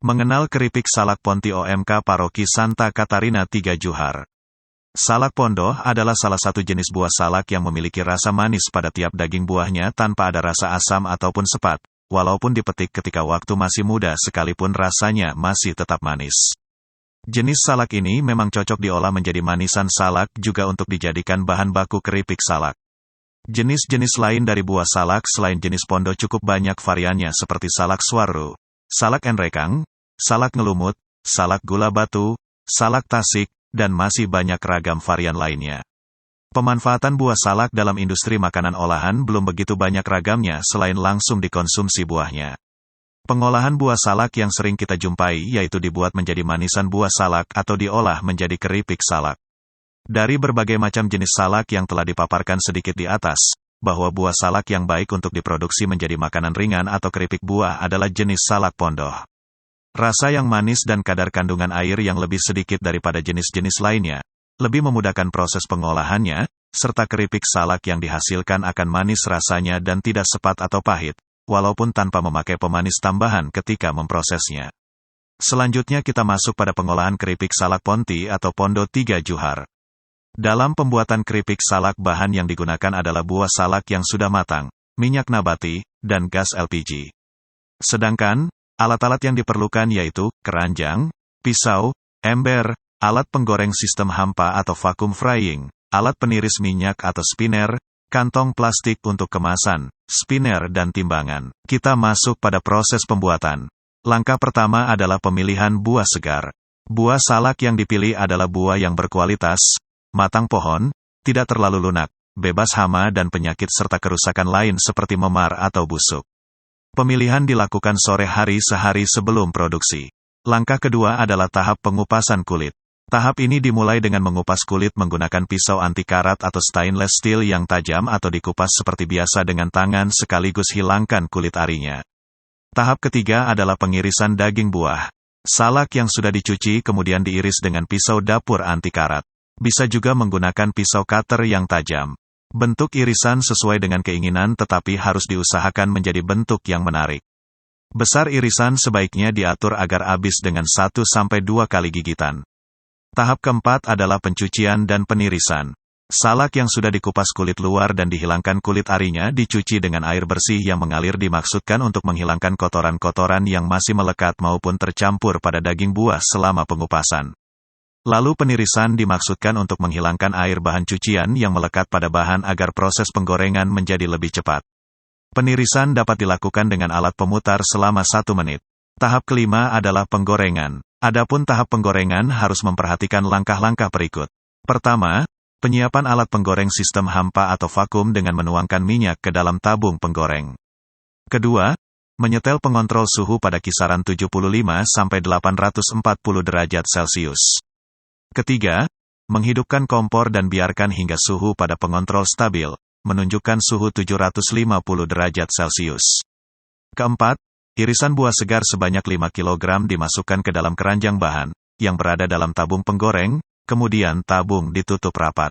Mengenal keripik salak Ponti OMK Paroki Santa Katarina 3 Johar. Salak pondoh adalah salah satu jenis buah salak yang memiliki rasa manis pada tiap daging buahnya tanpa ada rasa asam ataupun sepat, walaupun dipetik ketika waktu masih muda sekalipun rasanya masih tetap manis. Jenis salak ini memang cocok diolah menjadi manisan salak juga untuk dijadikan bahan baku keripik salak. Jenis-jenis lain dari buah salak selain jenis pondoh cukup banyak variannya seperti salak swaru, salak enrekang, salak ngelumut, salak gula batu, salak tasik, dan masih banyak ragam varian lainnya. Pemanfaatan buah salak dalam industri makanan olahan belum begitu banyak ragamnya selain langsung dikonsumsi buahnya. Pengolahan buah salak yang sering kita jumpai yaitu dibuat menjadi manisan buah salak atau diolah menjadi keripik salak. Dari berbagai macam jenis salak yang telah dipaparkan sedikit di atas, bahwa buah salak yang baik untuk diproduksi menjadi makanan ringan atau keripik buah adalah jenis salak pondoh. Rasa yang manis dan kadar kandungan air yang lebih sedikit daripada jenis-jenis lainnya, lebih memudahkan proses pengolahannya, serta keripik salak yang dihasilkan akan manis rasanya dan tidak sepat atau pahit, walaupun tanpa memakai pemanis tambahan ketika memprosesnya. Selanjutnya kita masuk pada pengolahan keripik salak Ponti atau Pondoh 3 Johar. Dalam pembuatan keripik salak bahan yang digunakan adalah buah salak yang sudah matang, minyak nabati, dan gas LPG. Sedangkan, alat-alat yang diperlukan yaitu, keranjang, pisau, ember, alat penggoreng sistem hampa atau vacuum frying, alat peniris minyak atau spinner, kantong plastik untuk kemasan, spinner dan timbangan. Kita masuk pada proses pembuatan. Langkah pertama adalah pemilihan buah segar. Buah salak yang dipilih adalah buah yang berkualitas, matang pohon, tidak terlalu lunak, bebas hama dan penyakit serta kerusakan lain seperti memar atau busuk. Pemilihan dilakukan sore hari sehari sebelum produksi. Langkah kedua adalah tahap pengupasan kulit. Tahap ini dimulai dengan mengupas kulit menggunakan pisau anti karat atau stainless steel yang tajam atau dikupas seperti biasa dengan tangan sekaligus hilangkan kulit arinya. Tahap ketiga adalah pengirisan daging buah. Salak yang sudah dicuci kemudian diiris dengan pisau dapur anti karat. Bisa juga menggunakan pisau cutter yang tajam. Bentuk irisan sesuai dengan keinginan tetapi harus diusahakan menjadi bentuk yang menarik. Besar irisan sebaiknya diatur agar habis dengan 1-2 kali gigitan. Tahap keempat adalah pencucian dan penirisan. Salak yang sudah dikupas kulit luar dan dihilangkan kulit arinya dicuci dengan air bersih yang mengalir dimaksudkan untuk menghilangkan kotoran-kotoran yang masih melekat maupun tercampur pada daging buah selama pengupasan. Lalu penirisan dimaksudkan untuk menghilangkan air bahan cucian yang melekat pada bahan agar proses penggorengan menjadi lebih cepat. Penirisan dapat dilakukan dengan alat pemutar selama 1 menit. Tahap kelima adalah penggorengan. Adapun tahap penggorengan harus memperhatikan langkah-langkah berikut. Pertama, penyiapan alat penggoreng sistem hampa atau vakum dengan menuangkan minyak ke dalam tabung penggoreng. Kedua, menyetel pengontrol suhu pada kisaran 75-840 derajat Celcius. Ketiga, menghidupkan kompor dan biarkan hingga suhu pada pengontrol stabil, menunjukkan suhu 750 derajat Celcius. Keempat, irisan buah segar sebanyak 5 kg dimasukkan ke dalam keranjang bahan, yang berada dalam tabung penggoreng, kemudian tabung ditutup rapat.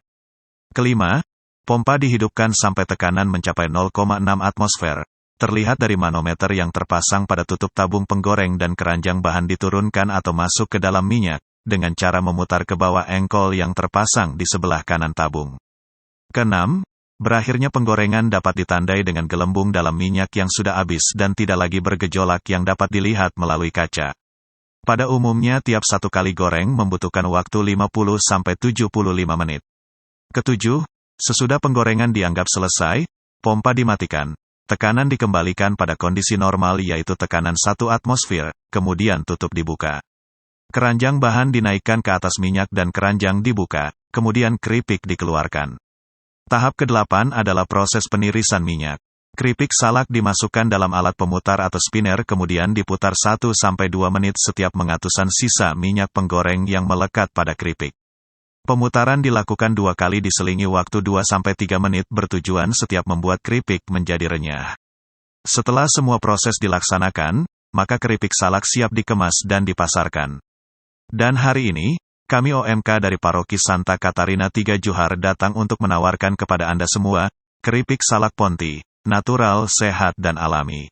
Kelima, pompa dihidupkan sampai tekanan mencapai 0,6 atmosfer. Terlihat dari manometer yang terpasang pada tutup tabung penggoreng dan keranjang bahan diturunkan atau masuk ke dalam minyak, dengan cara memutar ke bawah engkol yang terpasang di sebelah kanan tabung. Keenam, berakhirnya penggorengan dapat ditandai dengan gelembung dalam minyak yang sudah habis dan tidak lagi bergejolak yang dapat dilihat melalui kaca. Pada umumnya tiap 1 kali goreng membutuhkan waktu 50-75 menit. Ketujuh, sesudah penggorengan dianggap selesai, pompa dimatikan, tekanan dikembalikan pada kondisi normal yaitu tekanan 1 atmosfer, kemudian tutup dibuka. Keranjang bahan dinaikkan ke atas minyak dan keranjang dibuka, kemudian keripik dikeluarkan. Tahap ke-8 adalah proses penirisan minyak. Keripik salak dimasukkan dalam alat pemutar atau spinner kemudian diputar 1-2 menit setiap mengatusan sisa minyak penggoreng yang melekat pada keripik. Pemutaran dilakukan 2 kali diselingi waktu 2-3 menit bertujuan setiap membuat keripik menjadi renyah. Setelah semua proses dilaksanakan, maka keripik salak siap dikemas dan dipasarkan. Dan hari ini, kami OMK dari Paroki Santa Katarina 3 Johar datang untuk menawarkan kepada Anda semua, keripik salak Ponti, natural, sehat dan alami.